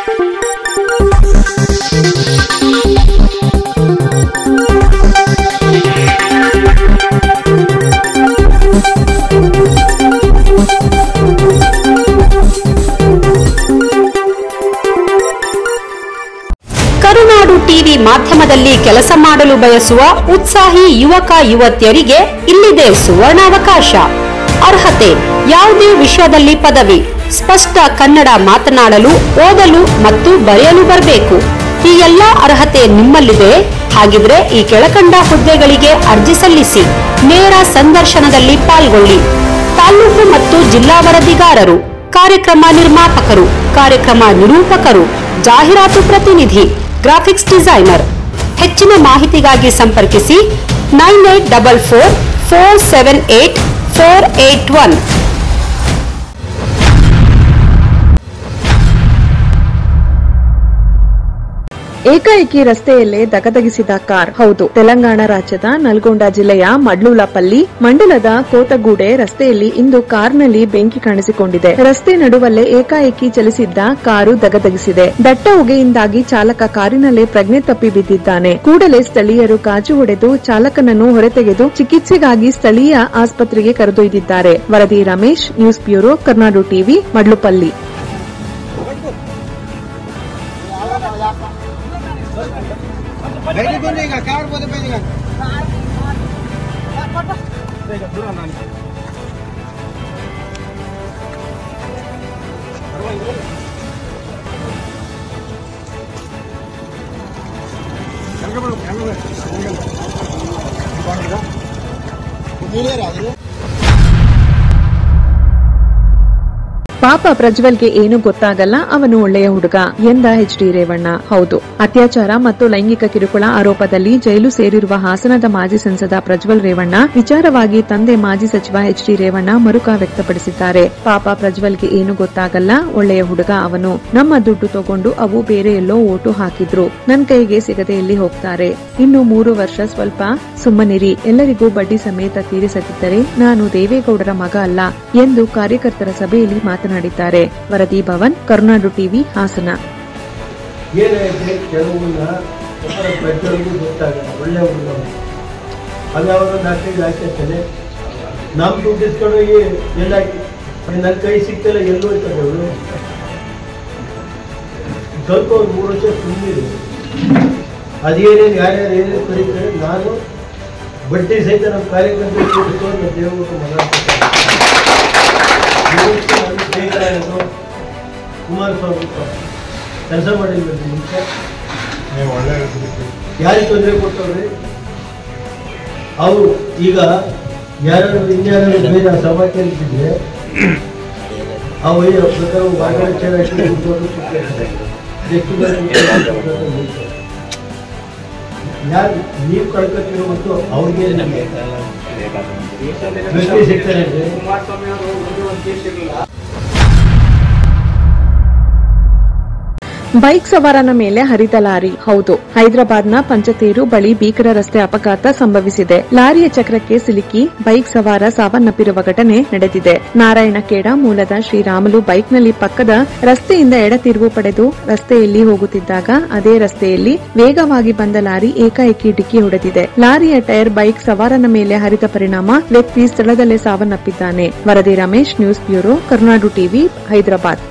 ಕರುನಾಡು TV ಮಾಧ್ಯಮದಲ್ಲಿ ಕೆಲಸ ಮಾಡಲು ಬಯಸುವ ಉತ್ಸಾಹಿ ಯುವಕ ಯುವತಿಯರಿಗೆ ಇಲ್ಲಿದೆ ಸುವರ್ಣಾವಕಾಶ. ಅರ್ಹತೆ: ಯಾವುದೇ ವಿಷಯದಲ್ಲಿ ಪದವಿ, ಸ್ಪಷ್ಟ ಕನ್ನಡ ಮಾತನಾಡಲು, ಓದಲು ಮತ್ತು ಬರೆಯಲು ಬರಬೇಕು. ಈ ಎಲ್ಲಾ ಅರ್ಹತೆ ನಿಮ್ಮಲ್ಲಿದೆ. ಹಾಗಿದ್ರೆ ಈ ಕೆಳಕಂಡ ಹುದ್ದೆಗಳಿಗೆ ಅರ್ಜಿ ಸಲ್ಲಿಸಿ. ನೇರ ಸಂದರ್ಶನದಲ್ಲಿ ಪಾಲ್ಗೊಳ್ಳಿ. ತಾಲೂಕು ಮತ್ತು ಜಿಲ್ಲಾ ವರದಿಗಾರರು, ಕಾರ್ಯಕ್ರಮ ನಿರ್ಮಾಪಕರು, ಕಾರ್ಯಕ್ರಮ ನಿರೂಪಕರು, ಜಾಹೀರಾತು ಪ್ರತಿನಿಧಿ, ಗ್ರಾಫಿಕ್ಸ್ ಡಿಸೈನರ್. ಹೆಚ್ಚಿನ ಮಾಹಿತಿಗಾಗಿ ಸಂಪರ್ಕಿಸಿ 9844784481. ಏಕಾಏಕಿ ರಸ್ತೆಯಲ್ಲೇ ದಗದಗಿಸಿದ ಕಾರ್. ಹೌದು, ತೆಲಂಗಾಣ ರಾಜ್ಯದ ನಲ್ಗೊಂಡ ಜಿಲ್ಲೆಯ ಮಡ್ಲೂಲಪಲ್ಲಿ ಮಂಡಲದ ಕೋತಗೂಡೆ ರಸ್ತೆಯಲ್ಲಿ ಇಂದು ಕಾರ್ನಲ್ಲಿ ಬೆಂಕಿ ಕಾಣಿಸಿಕೊಂಡಿದೆ. ರಸ್ತೆ ನಡುವಲ್ಲೇ ಏಕಾಏಕಿ ಚಲಿಸಿದ್ದ ಕಾರು ದಗದಗಿಸಿದೆ. ದಟ್ಟ ಹೊಗೆಯಿಂದಾಗಿ ಚಾಲಕ ಕಾರಿನಲ್ಲೇ ಪ್ರಜ್ಞೆ ತಪ್ಪಿ ಬಿದ್ದಿದ್ದಾನೆ. ಕೂಡಲೇ ಸ್ಥಳೀಯರು ಕಾಜು ಹೊಡೆದು ಚಾಲಕನನ್ನು ಹೊರತೆಗೆದು ಚಿಕಿತ್ಸೆಗಾಗಿ ಸ್ಥಳೀಯ ಆಸ್ಪತ್ರೆಗೆ ಕರೆದೊಯ್ದಿದ್ದಾರೆ. ವರದಿ Ramesh, news bureau, Karnadu TV, Madlupalli. ಪಾಪ ಪ್ರಜ್ವಲ್ಗೆ ಏನು ಗೊತ್ತಾಗಲ್ಲ, ಅವನು ಒಳ್ಳೆಯ ಹುಡುಗ ಎಂದ ಎಚ್ಡಿ ರೇವಣ್ಣ. ಹೌದು, ಅತ್ಯಾಚಾರ ಮತ್ತು ಲೈಂಗಿಕ ಕಿರುಕುಳ ಆರೋಪದಲ್ಲಿ ಜೈಲು ಸೇರಿರುವ ಹಾಸನದ ಮಾಜಿ ಸಂಸದ ಪ್ರಜ್ವಲ್ ರೇವಣ್ಣ ವಿಚಾರವಾಗಿ ತಂದೆ ಮಾಜಿ ಸಚಿವ ಎಚ್ಡಿ ರೇವಣ್ಣ ಮರುಕ ವ್ಯಕ್ತಪಡಿಸಿದ್ದಾರೆ. ಪಾಪ ಪ್ರಜ್ವಲ್ಗೆ ಏನು ಗೊತ್ತಾಗಲ್ಲ, ಒಳ್ಳೆಯ ಹುಡುಗ ಅವನು. ನಮ್ಮ ದುಡ್ಡು ತಗೊಂಡು ಅವು ಬೇರೆ ಎಲ್ಲೋ ಓಟು ಹಾಕಿದ್ರು, ನನ್ ಕೈಗೆ ಸಿಗದೆ ಎಲ್ಲಿ ಹೋಗ್ತಾರೆ. ಇನ್ನು 3 ವರ್ಷ ಸ್ವಲ್ಪ ಸುಮ್ಮನಿರಿ, ಎಲ್ಲರಿಗೂ ಬಡ್ಡಿ ಸಮೇತ ತೀರಿಸದಿದ್ದರೆ ನಾನು ದೇವೇಗೌಡರ ಮಗ ಅಲ್ಲ ಎಂದು ಕಾರ್ಯಕರ್ತರ ಸಭೆಯಲ್ಲಿ ಮಾತನಾಡಿದ್ದಾರೆ. ವರದಿ ಭವನ್, ಕರ್ನಾಡು ಟಿವಿ, ಹಾಸನ. ನಮ್ ದುಡ್ಡು ಇಸ್ಕೊಂಡು ಎಲ್ಲ ನನ್ನ ಕೈ ಸಿಗ್ತಲ್ಲ, ಎಲ್ಲೋ ಹೋಯ್ತಾರೆ ಅವರು. ಸ್ವಲ್ಪ 3 ವರ್ಷ ತುಂಬಿರು, ಅದೇನೇನು ಯಾರ್ಯಾರು ಏನೇನು ಕರೀತಾರೆ. ನಾನು ಬಡ್ಡಿ ಸಹಿತ ನಮ್ಮ ಕಾರ್ಯಕರ್ತರು ದೇವರು ಮಗ ಕುಮಾರಸ್ವಾಮಿ ಕೆಲಸ ಮಾಡಿರ್ಬೇಕು. ಮುಂಚೆ ಯಾರಿಗೆ ತೊಂದರೆ ಕೊಟ್ಟವ್ರಿ ಅವರು. ಈಗ ಯಾರು ಇನ್ಯಾರು ಬೇರೆ ಸಭಾ ಕೇಳಿದ್ರೆ ಆ ವೈದ್ಯ ಪ್ರಕಾರ ಯಾರು ನೀವು ಕಳ್ಕೊತಿರೋ ಮತ್ತು ಅವ್ರಿಗೆ ಸಿಗ್ತಾರೆ. ಬೈಕ್ ಸವಾರನ ಮೇಲೆ ಹರಿದ ಲಾರಿ. ಹೌದು, ಹೈದರಾಬಾದ್ನ ಪಂಚತೇರು ಬಳಿ ಭೀಕರ ರಸ್ತೆ ಅಪಘಾತ ಸಂಭವಿಸಿದೆ. ಲಾರಿಯ ಚಕ್ರಕ್ಕೆ ಸಿಲುಕಿ ಬೈಕ್ ಸವಾರ ಸಾವನ್ನಪ್ಪಿರುವ ಘಟನೆ ನಡೆದಿದೆ. ನಾರಾಯಣಖೇಡ ಮೂಲದ ಶ್ರೀರಾಮುಲು ಬೈಕ್ನಲ್ಲಿ ಪಕ್ಕದ ರಸ್ತೆಯಿಂದ ಎಡ ತಿರುವು ಪಡೆದು ರಸ್ತೆಯಲ್ಲಿ ಹೋಗುತ್ತಿದ್ದಾಗ ಅದೇ ರಸ್ತೆಯಲ್ಲಿ ವೇಗವಾಗಿ ಬಂದ ಲಾರಿ ಏಕಾಏಕಿ ಡಿಕ್ಕಿ ಹೊಡೆದಿದೆ. ಲಾರಿಯ ಟೈರ್ ಬೈಕ್ ಸವಾರನ ಮೇಲೆ ಹರಿದ ಪರಿಣಾಮ ವ್ಯಕ್ತಿ ಸ್ಥಳದಲ್ಲೇ ಸಾವನ್ನಪ್ಪಿದ್ದಾನೆ. ವರದಿ Ramesh, news bureau, Karnadu TV, Hyderabad.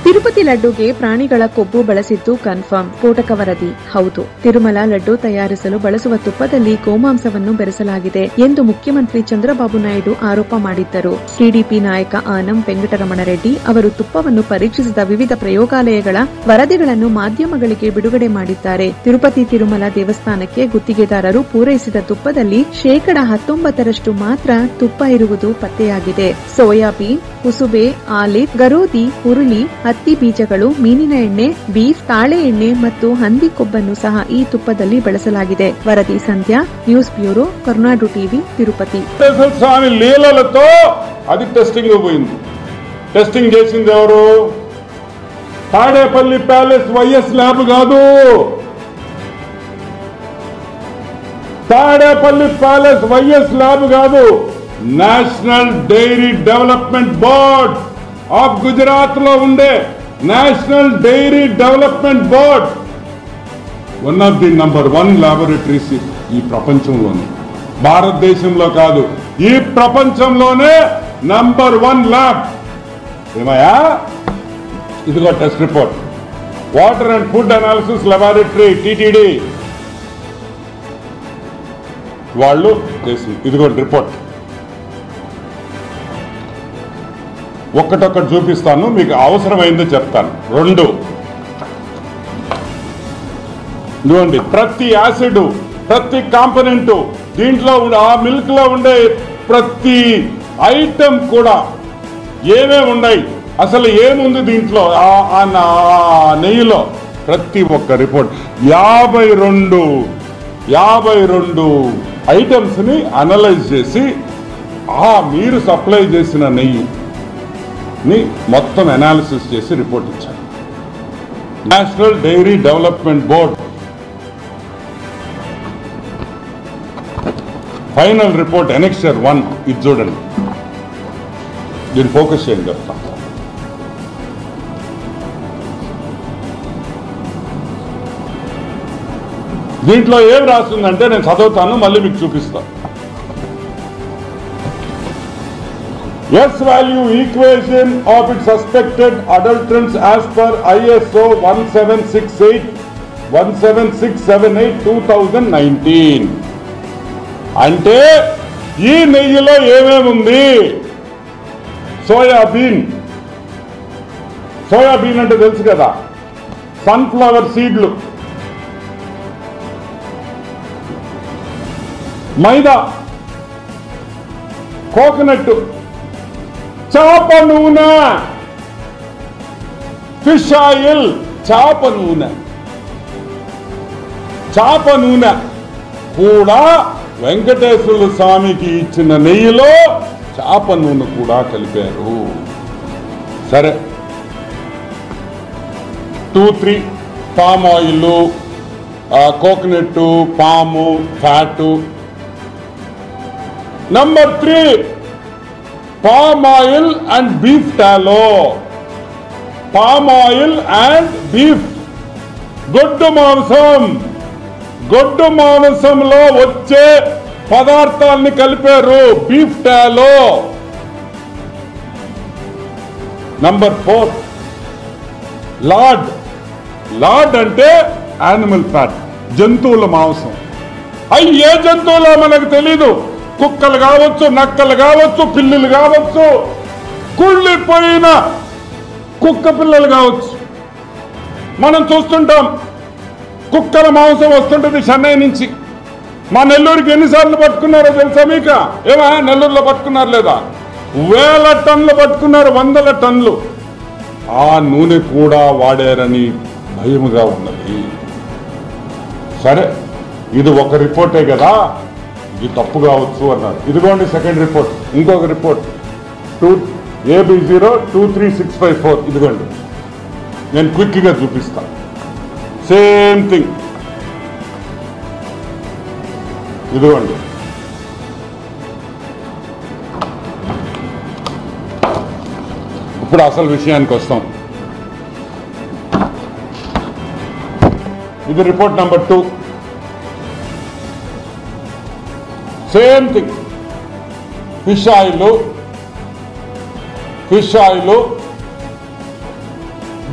Tirupati ಲಡ್ಡುಗೆ ಪ್ರಾಣಿಗಳ ಕೊಬ್ಬು ಬಳಸಿದ್ದು ಕನ್ಫರ್ಮ್. ಸ್ಫೋಟಕ ವರದಿ. ಹೌದು, ತಿರುಮಲ ಲಡ್ಡು ತಯಾರಿಸಲು ಬಳಸುವ ತುಪ್ಪದಲ್ಲಿ ಗೋಮಾಂಸವನ್ನು ಬೆರೆಸಲಾಗಿದೆ ಎಂದು ಮುಖ್ಯಮಂತ್ರಿ ಚಂದ್ರಬಾಬು ನಾಯ್ಡು ಆರೋಪ ಮಾಡಿದ್ದರು. ಟಿಡಿಪಿ ನಾಯಕ ಆನಂ ವೆಂಕಟರಮಣರೆಡ್ಡಿ ಅವರು ತುಪ್ಪವನ್ನು ಪರೀಕ್ಷಿಸಿದ ವಿವಿಧ ಪ್ರಯೋಗಾಲಯಗಳ ವರದಿಗಳನ್ನು ಮಾಧ್ಯಮಗಳಿಗೆ ಬಿಡುಗಡೆ ಮಾಡಿದ್ದಾರೆ. ತಿರುಪತಿ ತಿರುಮಲ ದೇವಸ್ಥಾನಕ್ಕೆ ಗುತ್ತಿಗೆದಾರರು ಪೂರೈಸಿದ ತುಪ್ಪದಲ್ಲಿ 19% ಮಾತ್ರ ತುಪ್ಪ ಇರುವುದು ಪತ್ತೆಯಾಗಿದೆ. ಸೋಯಾಬೀನ್, ಕುಸುಬೆ, ಆಲಿವ್, ಗರೋದಿ, ಹುರುಳಿ, ಹತ್ತಿ ಬೀಜಗಳು, ಮೀನಿನ ಎಣ್ಣೆ, ಬೀಫ್, ತಾಳೆ ಎಣ್ಣೆ ಮತ್ತು ಹಂದಿ ಕೊಬ್ಬನ್ನು సహా ఈ ತುಪ್ಪದಲ್ಲಿ ಬಳಸಲಾಗಿದೆ. వరది సంధ్య, న్యూస్ బ్యూరో, కర్నాడు టీవీ, తిరుపతి. స్వామి లీలలతో అది టెస్టింగ్ పోయింది. టెస్టింగ్ చేసింది ఎవరు? తాడేపల్లి ప్యాలెస్ వైఎస్ ల్యాబ్ కాదు. తాడేపల్లి ప్యాలెస్ వైఎస్ ల్యాబ్ కాదు, national dairy development board of Gujarat లో ఉండే national dairy development board one of the number 1 laboratories ఈ ప్రపంచంలోనే, భారతదేశంలో కాదు, ఈ ప్రపంచంలోనే నంబర్ 1 ల్యాబ్. ఏమయ్యా, ఇదిగో test report, water and food analysis laboratory TTD వాళ్ళు చేసింది. ఇదిగో రిపోర్ట్. ఒక్కటొక్కటి చూపిస్తాను, మీకు అవసరమైందో చెప్తాను. 2 ఇదిగోండి, ప్రతి యాసిడ్, ప్రతి కాంపనెంట్, దీంట్లో ఆ మిల్క్ లో ఉండే ప్రతి ఐటమ్ కూడా ఏమేమి ఉన్నాయి, అసలు ఏముంది దీంట్లో, ఆ నెయ్యిలో, ప్రతి ఒక్క రిపోర్ట్ 52 ఐటమ్స్ ని అనలైజ్ చేసి మీరు సప్లై చేసిన నెయ్యిని మొత్తం అనాలిసిస్ చేసి రిపోర్ట్ ఇచ్చారు. National dairy development board final report annexure 1 ఇది చూడండి. దీన్ని ఫోకస్ చేయండి చెప్తా. దీంట్లో ఏం రాస్తుందంటే నేను చదువుతాను, మళ్ళీ మీకు చూపిస్తాను. S value equation of its suspected adulterants as per ISO 17678 2019. అంటే ఈ నెయ్యిలో ఏమేముంది? సోయాబీన్ అంటే తెలుసు కదా, సన్ఫ్లవర్ సీడ్లు, మైదా, కోకోనట్, చేప నూనె, ఫిష్ ఆయిల్, చేప నూనె కూడా వెంకటేశ్వర స్వామికి ఇచ్చిన నెయ్యిలో చేప నూనె కూడా కలిపారు. సరే, 2-3 పామ్ ఆయిల్, కోకోనట్, పాము, fat. Number 3 palm oil and beef టాలో. Palm oil and beef, గొడ్డు మాంసంలో వచ్చే పదార్థాలని కలిపారు బీఫ్ టాలో. నంబర్ 4 లార్డ్ అంటే యానిమల్ ఫ్యాట్, జంతువుల మాంసం. అవి ఏ జంతువులో మనకు తెలీదు, కుక్కలు కావచ్చు, నక్కలు కావచ్చు, పిల్లులు కావచ్చు, కుళ్ళిపోయిన కుక్క పిల్లలు కావచ్చు. మనం చూస్తుంటాం కుక్కల మాంసం వస్తుంటుంది చెన్నై నుంచి. మా నెల్లూరుకి ఎన్నిసార్లు పట్టుకున్నారో తెలుసా మీకు? ఏమా నెల్లూరులో పట్టుకున్నారు లేదా? 1000 టన్నులు పట్టుకున్నారు, 100 టన్నులు. ఆ నూనె కూడా వాడారని భయముగా ఉన్నది. సరే, ఇది ఒక రిపోర్టే కదా, ఇది తప్పు కావచ్చు అన్నారు. ఇదిగోండి సెకండ్ రిపోర్ట్, ఇంకొక రిపోర్ట్ AB02364. ఇదిగోండి, నేను క్విక్గా చూపిస్తాను. Same thing. ఇదిగోండి, ఇప్పుడు అసలు విషయానికి వస్తాం. ఇది report number 2. Same thing. Fish oil,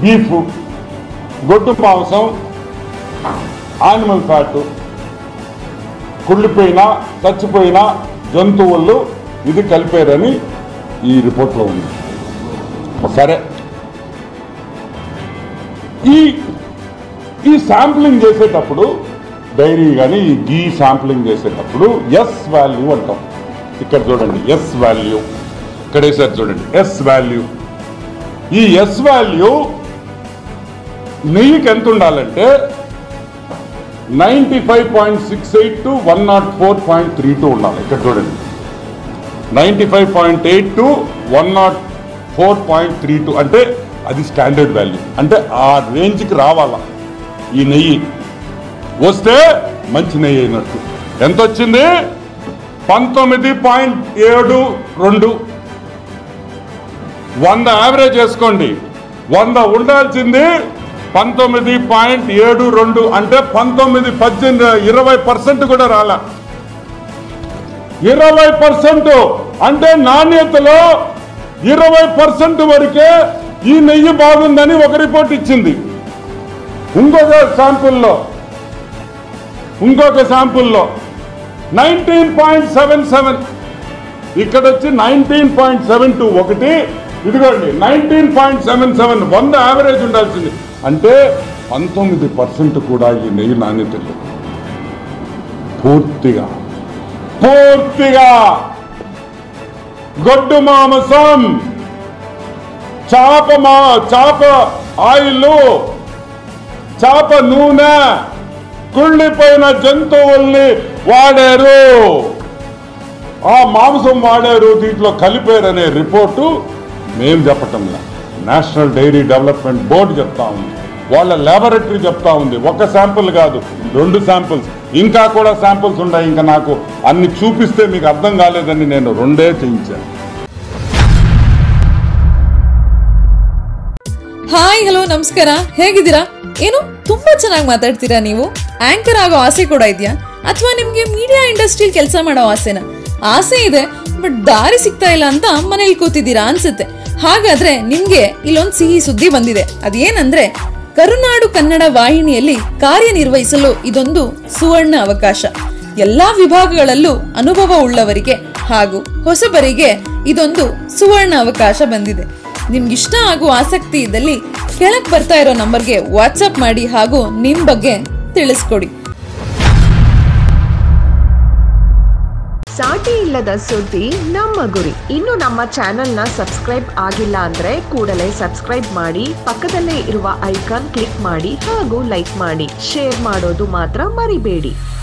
beef, గొడ్డు మాంసం, యానిమల్ ఫ్యాట్, కుళ్ళిపోయిన చచ్చిపోయిన జంతువులు ఇది కలిపారని ఈ రిపోర్ట్లో ఉంది. సరే, ఈ శాంప్లింగ్ చేసేటప్పుడు, డైరీ కానీ ఈ గీ శాంప్లింగ్ చేసేటప్పుడు ఎస్ వాల్యూ అంటాం. ఇక్కడ చూడండి, ఎస్ వాల్యూ ఇక్కడ వేసారు చూడండి, ఎస్ వాల్యూ. ఈ ఎస్ వాల్యూ నెయ్యికి ఎంత ఉండాలంటే 95.68 to 104.32 ఉండాలి. ఇక్కడ చూడండి, 95.8 to 104.32 అంటే అది స్టాండర్డ్ వాల్యూ. అంటే ఆ రేంజ్కి రావాలా ఈ నెయ్యి. వస్తే మంచి నెయ్యి అయినట్టు. ఎంత వచ్చింది? 19.72. 100 యావరేజ్ చేసుకోండి. 100 ఉండాల్సింది 19.72, అంటే 20% కూడా రాలా. 20% అంటే నాణ్యతలో 20% వరకే ఈ నెయ్యి బాగుందని ఒక రిపోర్ట్ ఇచ్చింది. ఇంకొక శాంపుల్లో 19.77, ఇక్కడ వచ్చి 19.72 ఒకటి, ఇదిగోండి 19.77. 100 యావరేజ్ ఉండాల్సింది, అంటే 19% కూడా ఈ నెయ్యి నాణ్యత లేదు. పూర్తిగా గొడ్డు మాంసం, చాప ఆయిల్, చాప నూనె, కుళ్ళిపోయిన జంతువుల్ని వాడారు, ఆ మాంసం వాడారు, దీంట్లో కలిపారనే రిపోర్టు మేము చెప్పటంలా, నేషనల్ డైరీ డెవలప్మెంట్ బోర్డు చెప్తా ఉంది, వాళ్ళ ల్యాబొరేటరీ చెప్తా ఉంది. ఒక శాంపుల్ కాదు, 2 శాంపుల్స్, ఇంకా కూడా శాంపుల్స్ ఉన్నాయి. ఇంకా నాకు అన్ని చూపిస్తే మీకు అర్థం కాలేదని నేను 2 చేయించాను. ಹಾಯ್ ಹಲೋ ನಮಸ್ಕಾರ, ಹೇಗಿದ್ದೀರಾ? ಏನು ತುಂಬಾ ಚೆನ್ನಾಗಿ ಮಾತಾಡ್ತೀರಾ ನೀವು. ಆಂಕರ್ ಆಗೋ ಆಸೆ ಕೂಡ ಇದೆಯಾ, ಅಥವಾ ನಿಮ್ಗೆ ಮೀಡಿಯಾ ಇಂಡಸ್ಟ್ರಿಯಲ್ಲಿ ಕೆಲಸ ಮಾಡೋ ಆಸೆನಾ? ಆಸೆ ಇದೆ, ಬಟ್ ದಾರಿ ಸಿಗ್ತಾ ಇಲ್ಲ ಅಂತ ಮನೇಲಿ ಕೂತಿದ್ದೀರಾ ಅನ್ಸುತ್ತೆ. ಹಾಗಾದ್ರೆ ನಿಮ್ಗೆ ಇಲ್ಲೊಂದು ಸಿಹಿ ಸುದ್ದಿ ಬಂದಿದೆ. ಅದೇನಂದ್ರೆ, ಕರುನಾಡು ಕನ್ನಡ ವಾಹಿನಿಯಲ್ಲಿ ಕಾರ್ಯನಿರ್ವಹಿಸಲು ಇದೊಂದು ಸುವರ್ಣ ಅವಕಾಶ. ಎಲ್ಲಾ ವಿಭಾಗಗಳಲ್ಲೂ ಅನುಭವ ಉಳ್ಳವರಿಗೆ ಹಾಗೂ ಹೊಸಬರಿಗೆ ಇದೊಂದು ಸುವರ್ಣ ಅವಕಾಶ ಬಂದಿದೆ. ನಿಮ್ಗಿಷ್ಟ ಹಾಗೂ ಆಸಕ್ತಿ ಇದ್ದಲ್ಲಿ ಕೆಳಗೆ ಬರ್ತಾ ಇರೋ ನಂಬರ್ಗೆ ವಾಟ್ಸ್ಆಪ್ ಮಾಡಿ ಹಾಗೂ ನಿಮ್ ಬಗ್ಗೆ ತಿಳಿಸ್ಕೊಡಿ. ಸಾಟಿ ಇಲ್ಲದ ಸುದ್ದಿ ನಮ್ಮ ಗುರಿ. ಇನ್ನು ನಮ್ಮ ಚಾನೆಲ್ನ ಸಬ್ಸ್ಕ್ರೈಬ್ ಆಗಿಲ್ಲ ಅಂದ್ರೆ ಕೂಡಲೇ ಸಬ್ಸ್ಕ್ರೈಬ್ ಮಾಡಿ, ಪಕ್ಕದಲ್ಲೇ ಇರುವ ಐಕಾನ್ ಕ್ಲಿಕ್ ಮಾಡಿ ಹಾಗೂ ಲೈಕ್ ಮಾಡಿ. ಶೇರ್ ಮಾಡೋದು ಮಾತ್ರ ಮರಿಬೇಡಿ.